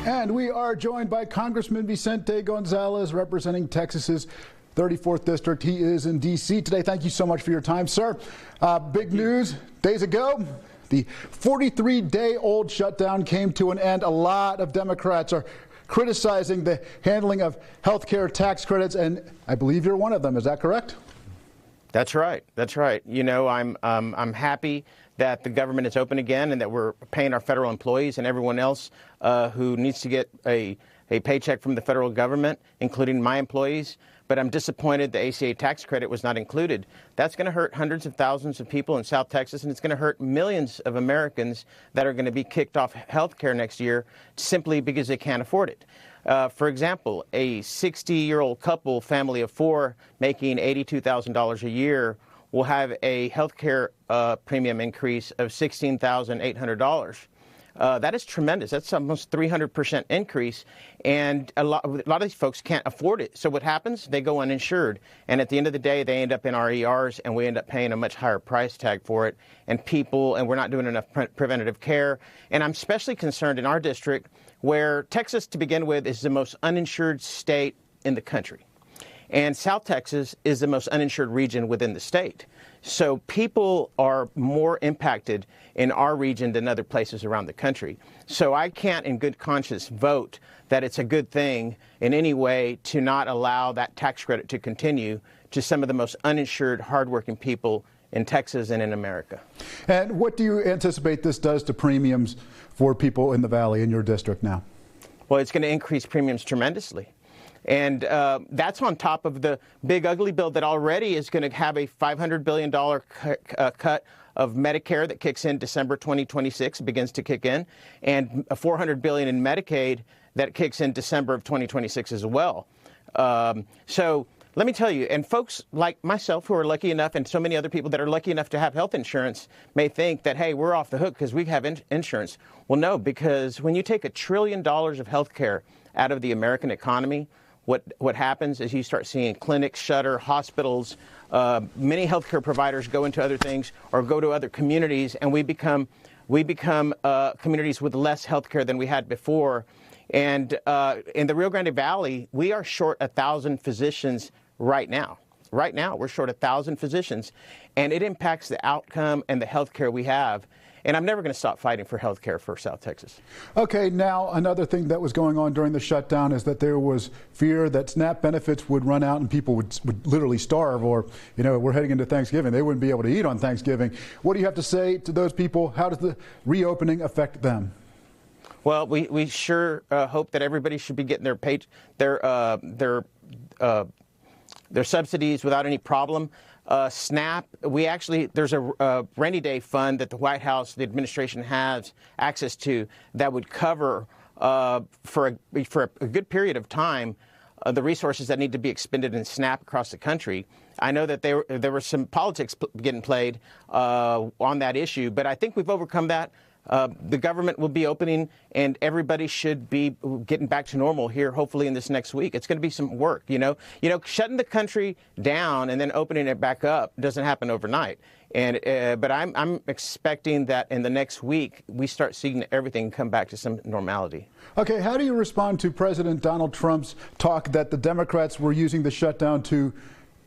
And we are joined by Congressman Vicente Gonzalez, representing Texas's 34th District. He is in D.C. today. Thank you so much for your time, sir. Big news days ago. The 43-day-old shutdown came to an end. A lot of Democrats are criticizing the handling of health care tax credits, and I believe you're one of them. Is that correct? That's right. That's right. You know, I'm happy that the government is open again and that we're paying our federal employees and everyone else who needs to get a paycheck from the federal government, including my employees. But I'm disappointed the ACA tax credit was not included. That's going to hurt hundreds of thousands of people in South Texas, and it's going to hurt millions of Americans that are going to be kicked off health care next year simply because they can't afford it. For example, a 60-year-old couple, family of four, making $82,000 a year will have a health care premium increase of $16,800. That is tremendous. That's almost 300% increase, and a lot of these folks can't afford it. So what happens? They go uninsured, and at the end of the day, they end up in our ERs, and we end up paying a much higher price tag for it. And we're not doing enough preventative care. And I'm especially concerned in our district, where Texas, to begin with, is the most uninsured state in the country. And South Texas is the most uninsured region within the state. So people are more impacted in our region than other places around the country. So I can't in good conscience vote that it's a good thing in any way to not allow that tax credit to continue to some of the most uninsured, hardworking people in Texas and in America. And what do you anticipate this does to premiums for people in the Valley in your district now? Well, it's going to increase premiums tremendously. And that's on top of the big ugly bill that already is going to have a $500 billion cut of Medicare that kicks in December 2026, begins to kick in, and a $400 billion in Medicaid that kicks in December of 2026 as well. So let me tell you, and folks like myself who are lucky enough, and so many other people that are lucky enough to have health insurance may think that, hey, we're off the hook because we have insurance. Well, no, because when you take $1 trillion of health care out of the American economy, what happens is you start seeing clinics shutter, hospitals, many healthcare providers go into other things or go to other communities, and we become communities with less healthcare than we had before. And in the Rio Grande Valley, we are short 1,000 physicians right now. Right now, we're short 1,000 physicians, and it impacts the outcome and the healthcare we have. And I'm never going to stop fighting for health care for South Texas. Okay, now another thing that was going on during the shutdown is that there was fear that SNAP benefits would run out and people would literally starve, or, you know, we're heading into Thanksgiving. They wouldn't be able to eat on Thanksgiving. What do you have to say to those people? How does the reopening affect them? Well, we sure hope that everybody should be getting their subsidies without any problem. SNAP, there's a rainy day fund that the White House, the administration has access to that would cover for a good period of time the resources that need to be expended in SNAP across the country. I know that there were some politics getting played on that issue, but I think we've overcome that. The government will be opening, and everybody should be getting back to normal here, hopefully in this next week. It's going to be some work, you know. Shutting the country down and then opening it back up doesn't happen overnight. And but I'm expecting that in the next week we start seeing everything come back to some normality. Okay, how do you respond to President Donald Trump's talk that the Democrats were using the shutdown to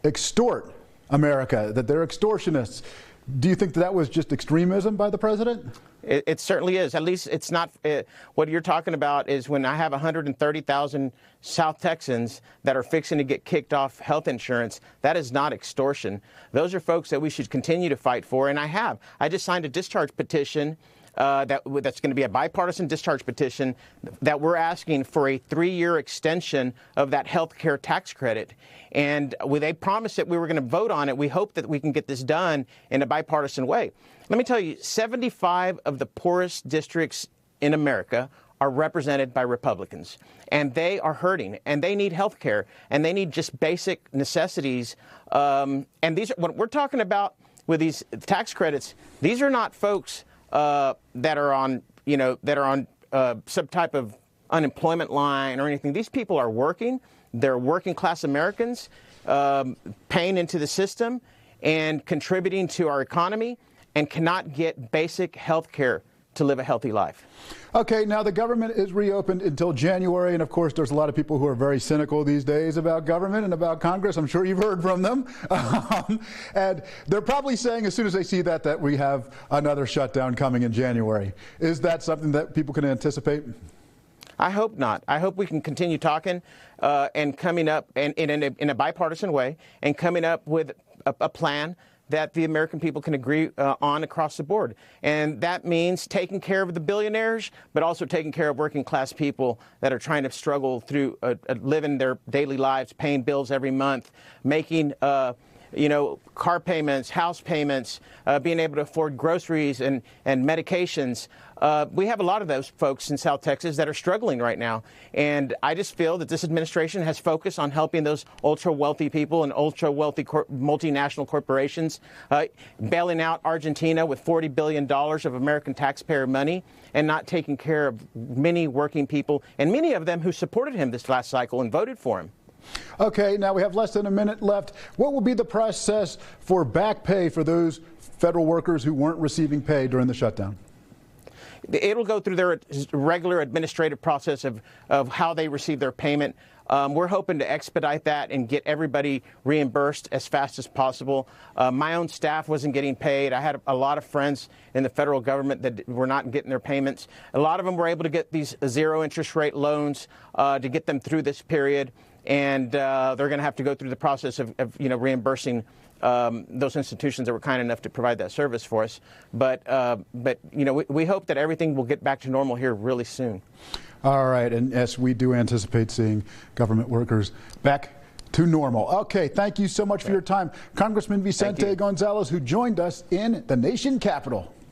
extort America, that they're extortionists? Do you think that was just extremism by the president? It certainly is. At least it's not. What you're talking about is when I have 130,000 South Texans that are fixing to get kicked off health insurance, that is not extortion. Those are folks that we should continue to fight for, and I have. I just signed a discharge petition that's going to be a bipartisan discharge petition that we're asking for a 3-year extension of that health care tax credit. And they promised that we were going to vote on it. We hope that we can get this done in a bipartisan way. Let me tell you, 75 of the poorest districts in America are represented by Republicans, and they are hurting, and they need health care, and they need just basic necessities. And these are what we're talking about with these tax credits. These are not folks that are on some type of unemployment line or anything. These people are working. They're working class Americans, paying into the system and contributing to our economy, and cannot get basic health care to live a healthy life. Okay, now the government is reopened until January, and of course there's a lot of people who are very cynical these days about government and about Congress. I'm sure you've heard from them. And they're probably saying as soon as they see that we have another shutdown coming in January. Is that something that people can anticipate? I hope not. I hope we can continue talking and coming up in a bipartisan way and coming up with a plan that the American people can agree on across the board. And that means taking care of the billionaires, but also taking care of working class people that are trying to struggle through living their daily lives, paying bills every month, making car payments, house payments, being able to afford groceries and medications. We have a lot of those folks in South Texas that are struggling right now. And I just feel that this administration has focused on helping those ultra-wealthy people and ultra-wealthy multinational corporations, bailing out Argentina with $40 billion of American taxpayer money and not taking care of many working people, and many of them who supported him this last cycle and voted for him. Okay, now we have less than a minute left. What will be the process for back pay for those federal workers who weren't receiving pay during the shutdown? It'll go through their regular administrative process of how they receive their payment. We're hoping to expedite that and get everybody reimbursed as fast as possible. My own staff wasn't getting paid. I had a lot of friends in the federal government that were not getting their payments. A lot of them were able to get these zero interest rate loans to get them through this period. And they're going to have to go through the process of reimbursing those institutions that were kind enough to provide that service for us. But we hope that everything will get back to normal here really soon. All right. And yes, we do anticipate seeing government workers back to normal. Okay. Thank you so much for your time. Congressman Vicente Gonzalez, who joined us in the nation capital.